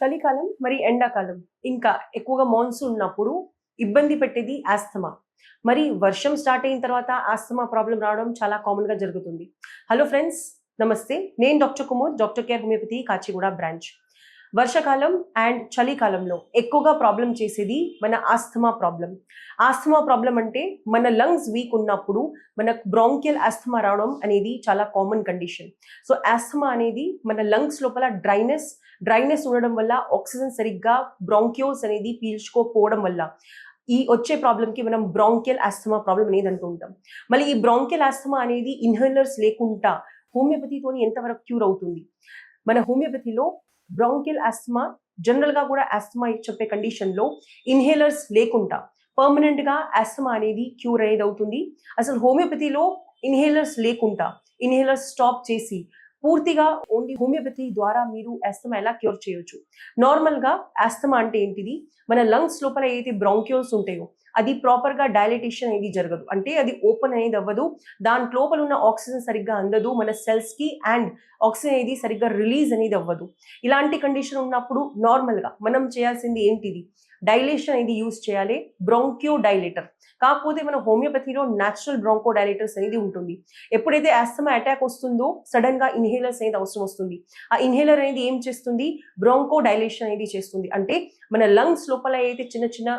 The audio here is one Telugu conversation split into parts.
చలికాలం మరి ఎండాకాలం ఇంకా ఎక్కువగా మాన్సూన్ ఉన్నప్పుడు ఇబ్బంది పెట్టేది ఆస్తమా. మరి వర్షం స్టార్ట్ అయిన తర్వాత ఆస్తమా ప్రాబ్లం రావడం చాలా కామన్ గా జరుగుతుంది. హలో ఫ్రెండ్స్, నమస్తే. నేను doctor Kumar, doctor care homeopathy, Kachiguda branch. వర్షాకాలం అండ్ చలికాలంలో ఎక్కువగా ప్రాబ్లం చేసేది మన ఆస్తమా ప్రాబ్లం. ఆస్తమా ప్రాబ్లం అంటే మన లంగ్స్ వీక్ ఉన్నప్పుడు మనకు బ్రాంకియల్ ఆస్తమా రావడం అనేది చాలా కామన్ కండిషన్. సో ఆస్తమా అనేది మన లంగ్స్ లోపల డ్రైనెస్ ఉండడం వల్ల ఆక్సిజన్ సరిగ్గా బ్రాంక్యోస్ అనేది పీల్చుకోకపోవడం వల్ల ఈ వచ్చే ప్రాబ్లంకి మనం బ్రాంకియల్ ఆస్తమా ప్రాబ్లం అనేది అంటూ ఉంటాం. మళ్ళీ ఈ బ్రాంకియల్ ఆస్తమా అనేది ఇన్హేలర్స్ లేకుండా హోమియోపతితోని ఎంతవరకు క్యూర్ అవుతుంది? మన హోమియోపతిలో బ్రాంకియల్ ఆస్తమా జనరల్ గా కూడా ఆస్తమా చెప్పే కండిషన్ లో ఇన్హేలర్స్ లేకుండా పర్మనెంట్ గా ఆస్తమా అనేది క్యూర్ అనేది అవుతుంది. అసలు హోమియోపతిలో ఇన్హేలర్స్ లేకుండా ఇన్హేలర్స్ స్టాప్ చేసి పూర్తిగా ఓన్లీ హోమియోపతి ద్వారా మీరు ఆస్తమా ఎలా క్యూర్ చేయొచ్చు? నార్మల్ గా ఆస్తమా అంటే ఏంటిది? మన లంగ్స్ లోపల ఏదైతే బ్రాంక్యూల్స్ ఉంటాయో అది ప్రాపర్ గా డైలటేషన్ అనేది జరగదు, అంటే అది ఓపెన్ అనేది అవ్వదు, దాని లోపల ఉన్న ఆక్సిజన్ సరిగ్గా అందదు మన సెల్స్ కి, అండ్ ఆక్సిజన్ అనేది సరిగ్గా రిలీజ్ అనేది అవ్వదు. ఇలాంటి కండిషన్ ఉన్నప్పుడు నార్మల్ గా మనం చేయాల్సింది ఏంటిది? డైలేషన్ అనేది యూజ్ చేయాలి, బ్రాంక్యో డైలేటర్. కాకపోతే మన హోమియోపతిలో న్యాచురల్ బ్రాంకో డైలేటర్స్ అనేది ఉంటుంది. ఎప్పుడైతే ఆస్తమా అటాక్ వస్తుందో సడన్ గా ఇన్హేలర్స్ అనేది అవసరం వస్తుంది. ఆ ఇన్హేలర్ అనేది ఏం చేస్తుంది? బ్రాంకో డైలేషన్ అనేది చేస్తుంది. అంటే మన లంగ్స్ లోపల అయితే చిన్న చిన్న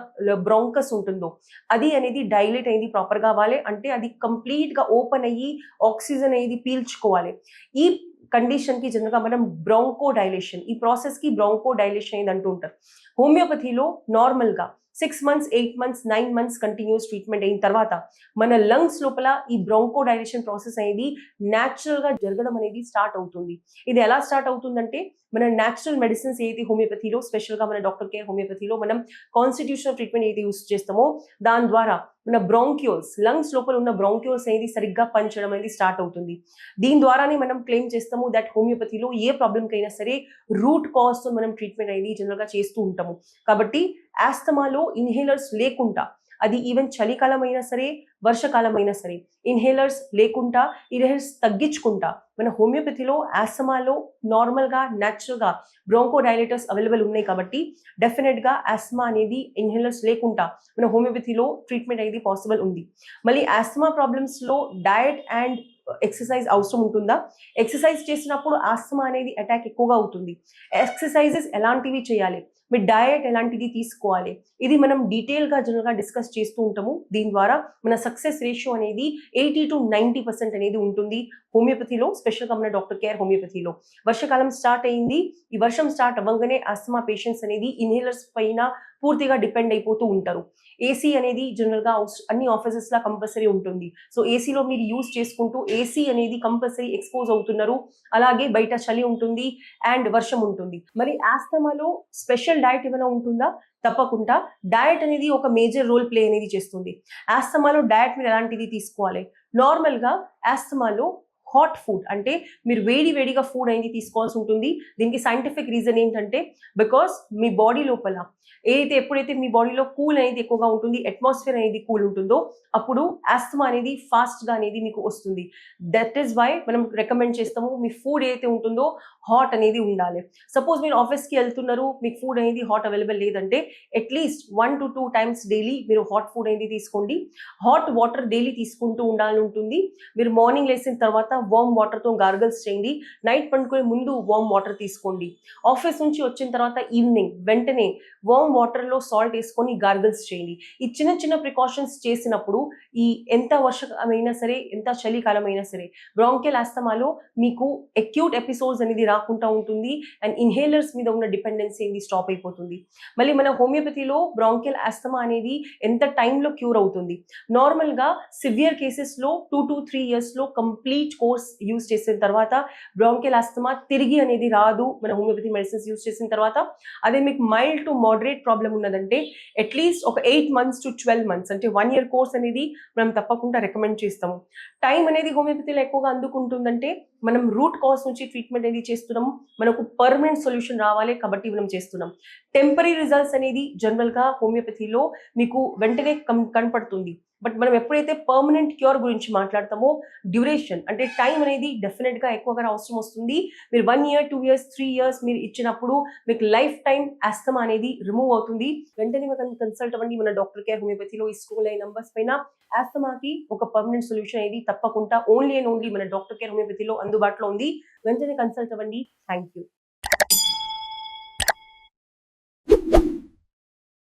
బ్రాంకస్ ఉంటుందో అది అనేది డైలేట్ అనేది ప్రాపర్ కావాలి, అంటే అది కంప్లీట్ గా ఓపెన్ అయ్యి ఆక్సిజన్ అనేది పీల్చుకోవాలి. ఈ కండిషన్ కి జనరల్ గా మనం బ్రాంకో డైలేషన్, ఈ ప్రాసెస్ కి బ్రాంకో డైలేషన్ అనేది అంటూ ఉంటారు. హోమియోపతిలో నార్మల్ గా 6 months, 8 months, 9 months continuous treatment అయిన తర్వాత మన లంగ్స్ లోపల ఈ బ్రాంకో డైలేషన్ ప్రాసెస్ అనేది న్యాచురల్ గా జరగడం అనేది స్టార్ట్ అవుతుంది. ఇది ఎలా స్టార్ట్ అవుతుందంటే మన న్యాచురల్ మెడిసిన్స్ ఏది హోమియోపతిలో, స్పెషల్ గా మన డాక్టర్ కేర్ హోమియోపతిలో మనం కాన్స్టిట్యూషనల్ ట్రీట్మెంట్ ఏది యూస్ చేస్తామో దాని ద్వారా మన బ్రాంక్యూల్స్, లంగ్స్ లోపల ఉన్న బ్రాంక్యూల్స్ అనేది సరిగ్గా పనిచేయడం అనేది స్టార్ట్ అవుతుంది. దీని ద్వారానే మనం క్లెయిమ్ చేస్తాము దట్ హోమియోపతిలో ఏ ప్రాబ్లంకి అయినా సరే రూట్ కాజ్ తో మనం ట్రీట్మెంట్ అనేది జనరల్ గా చేస్తూ ఉంటాము. కాబట్టి ఆస్తమాలో ఇన్హేలర్స్ లేకుండా, అది ఈవెన్ చలికాలం అయినా సరే వర్షకాలం అయినా సరే, ఇన్హేలర్స్ లేకుండా ఇన్హేలర్స్ తగ్గించుకుంటా మన హోమియోపతిలో ఆస్తమాలో నార్మల్ గా న్యాచురల్ గా బ్రాంకో డైలేటర్స్ అవైలబుల్ ఉన్నాయి. కాబట్టి డెఫినెట్ గా ఆస్తమా అనేది ఇన్హేలర్స్ లేకుండా మన హోమియోపతిలో ట్రీట్మెంట్ అనేది పాసిబుల్ ఉంది. మళ్ళీ ఆస్తమా ప్రాబ్లమ్స్ లో డయట్ అండ్ ఎక్సర్సైజ్ అవసరం ఉంటుందా? ఎక్సర్సైజ్ చేసినప్పుడు ఆస్తమా అనేది అటాక్ ఎక్కువగా అవుతుంది. ఎక్సర్సైజెస్ ఎలాంటివి చేయాలి, మీ డయట్ ఎలాంటిది తీసుకోవాలి, ఇది మనం డీటెయిల్ గా జనరల్ గా డిస్కస్ చేస్తూ ఉంటాము. దీని ద్వారా మన సక్సెస్ రేషియో అనేది 80 to 90% అనేది ఉంటుంది హోమియోపతిలో, స్పెషల్ గా మన డాక్టర్ కేర్ హోమియోపతిలో. వర్షాకాలం స్టార్ట్ అయింది, ఈ వర్షం స్టార్ట్ అవ్వగానే ఆస్తమా పేషెంట్స్ అనేది ఇన్హేలర్స్ పైన పూర్తిగా డిపెండ్ అయిపోతూ ఉంటారు. ఏసీ అనేది జనరల్ గా అన్ని ఆఫీసెస్ లా కంపల్సరీ ఉంటుంది. సో ఏసీలో మీరు యూజ్ చేసుకుంటూ ఏసీ అనేది కంపల్సరీ ఎక్స్పోజ్ అవుతున్నారు. అలాగే బయట చలి ఉంటుంది అండ్ వర్షం ఉంటుంది. మరి ఆస్తమాలో స్పెషల్ డయట్ ఏమైనా ఉంటుందా? తప్పకుండా. డయట్ అనేది ఒక మేజర్ రోల్ ప్లే అనేది చేస్తుంది. ఆస్తమాలో డయట్ మీరు ఎలాంటిది తీసుకోవాలి? నార్మల్ గా ఆస్తమాలో హాట్ ఫుడ్, అంటే మీరు వేడిగా ఫుడ్ అనేది తీసుకోవాల్సి ఉంటుంది. దీనికి సైంటిఫిక్ రీజన్ ఏంటంటే బికాస్ మీ బాడీ లోపల ఎప్పుడైతే మీ బాడీలో కూల్ అనేది ఎక్కువగా ఉంటుంది, అట్మాస్ఫియర్ అనేది కూల్ ఉంటుందో అప్పుడు ఆస్తమా అనేది ఫాస్ట్ గా అనేది మీకు వస్తుంది. దట్ ఈస్ వై మనం రికమెండ్ చేస్తాము మీ ఫుడ్ ఏదైతే ఉంటుందో హాట్ అనేది ఉండాలి. సపోజ్ మీరు ఆఫీస్ కి వెళ్తున్నారు, మీకు ఫుడ్ అనేది హాట్ అవైలబుల్ లేదంటే అట్లీస్ట్ 1 to 2 times డైలీ మీరు హాట్ ఫుడ్ అనేది తీసుకోండి. హాట్ వాటర్ డైలీ తీసుకుంటూ ఉండాలని ఉంటుంది. మీరు మార్నింగ్ లేచిన తర్వాత వార్మ్ వాటర్ తో గార్గల్స్ చేయండి. నైట్ పండుకునే ముందు వార్మ్ వాటర్ తీసుకోండి. ఆఫీస్ నుంచి వచ్చిన తర్వాత ఈవినింగ్ వెంటనే వార్మ్ వాటర్ లో సాల్ట్ వేసుకొని గార్గల్స్ చేయండి. ఈ చిన్న చిన్న ప్రికాషన్స్ చేసినప్పుడు ఈ ఎంత వర్షమైనా సరే, ఎంత చలికాలం అయినా సరే, బ్రాంకియల్ ఆస్తమాలో మీకు అక్యూట్ ఎపిసోడ్స్ అనేది రాకుండా ఉంటుంది అండ్ ఇన్హేలర్స్ మీద ఉన్న డిపెండెన్సీ అనేది స్టాప్ అయిపోతుంది. మళ్ళీ మన హోమియోపతిలో బ్రాంకియల్ ఆస్తమా అనేది ఎంత టైంలో క్యూర్ అవుతుంది? నార్మల్ గా సివియర్ కేసెస్ లో 2 to 3 years లో కంప్లీట్ కోర్స్ యూజ్ చేసిన తర్వాత బ్రాంకియల్ ఆస్తమా తిరిగి అనేది రాదు మన హోమియోపతి మెడిసిన్స్ యూజ్ చేసిన తర్వాత. అదే మీకు మైల్డ్ టు మోడరేట్ ప్రాబ్లం ఉన్నదంటే అట్లీస్ట్ ఒక 8 months to 12 months, అంటే 1 year కోర్స్ అనేది మనం తప్పకుండా రికమెండ్ చేస్తాము. టైం అనేది హోమియోపతిలో ఎక్కువగా అందుకుంటుందంటే మనం రూట్ కాజ్ నుంచి ట్రీట్మెంట్ అనేది చేస్తున్నాము. మనకు పర్మనెంట్ సొల్యూషన్ రావాలి కాబట్టి మనం చేస్తున్నాం. టెంపరీ రిజల్ట్స్ అనేది జనరల్ గా హోమియోపతిలో మీకు వెంటనే కనపడుతుంది. బట్ మనం ఎప్పుడైతే పర్మనెంట్ క్యూర్ గురించి మాట్లాడతామో డ్యూరేషన్ అంటే టైం అనేది డెఫినెట్ గా ఎక్కువగా అవసరం వస్తుంది. మీరు 1 year 2 years 3 years మీరు ఇచ్చినప్పుడు మీకు లైఫ్ టైం ఆస్తమా అనేది రిమూవ్ అవుతుంది. వెంటనే మీకు కన్సల్ట్ అవ్వండి మన డాక్టర్ కేర్ హోమియోపతిలో ఈ స్కూల్ అయిన నంబర్స్ పైన. ఆస్తమాకి ఒక పర్మనెంట్ సొల్యూషన్ అనేది తప్పకుండా ఓన్లీ అండ్ ఓన్లీ మన డాక్టర్ కేర్ హోమియోపతిలో అందుబాటులో ఉంది. వెంటనే కన్సల్ట్ అవ్వండి. Thank you.